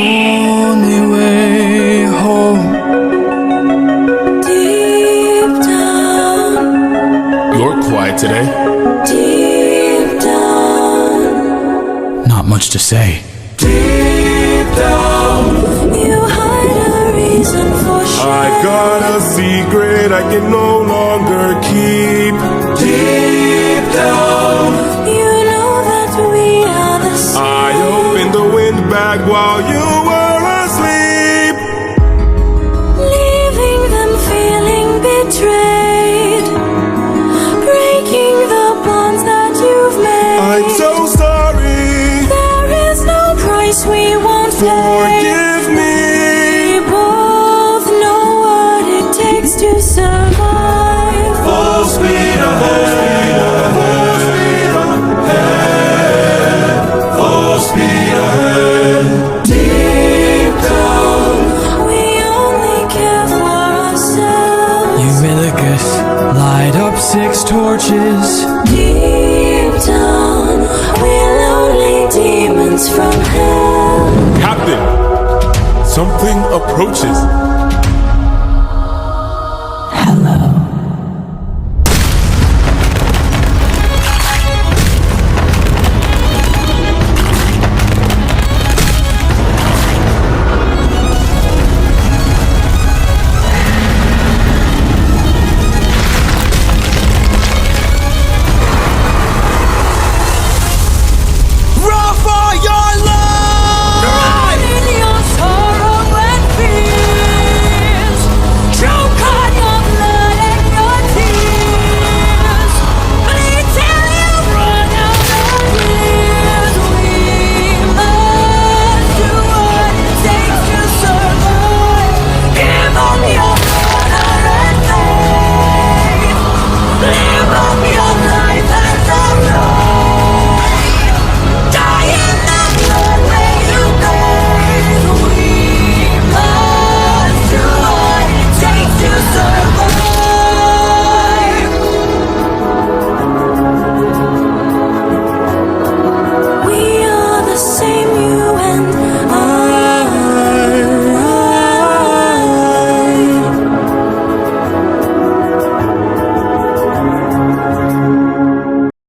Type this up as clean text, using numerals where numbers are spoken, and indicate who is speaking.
Speaker 1: only way home.
Speaker 2: Deep down,
Speaker 3: You're quiet today.
Speaker 2: deep down,
Speaker 1: Not much to say.
Speaker 3: Deep down,
Speaker 2: you hide a reason for
Speaker 3: I got a secret I can no longer keep. Deep down,
Speaker 2: You know that we are the same.
Speaker 3: I opened the windbag while you were asleep.
Speaker 2: Leaving them feeling betrayed, breaking the bonds that you've made.
Speaker 3: I'm so sorry.
Speaker 2: There is no price we won't pay.
Speaker 3: Forgive me.
Speaker 2: We both know what it takes to survive.
Speaker 3: Full speed ahead. Full speed ahead. Full speed ahead. Deep down,
Speaker 2: We only care for ourselves.
Speaker 1: Eurylochus, light up 6 torches.
Speaker 2: Deep down, we're lonely demons from hell.
Speaker 3: Captain, something approaches.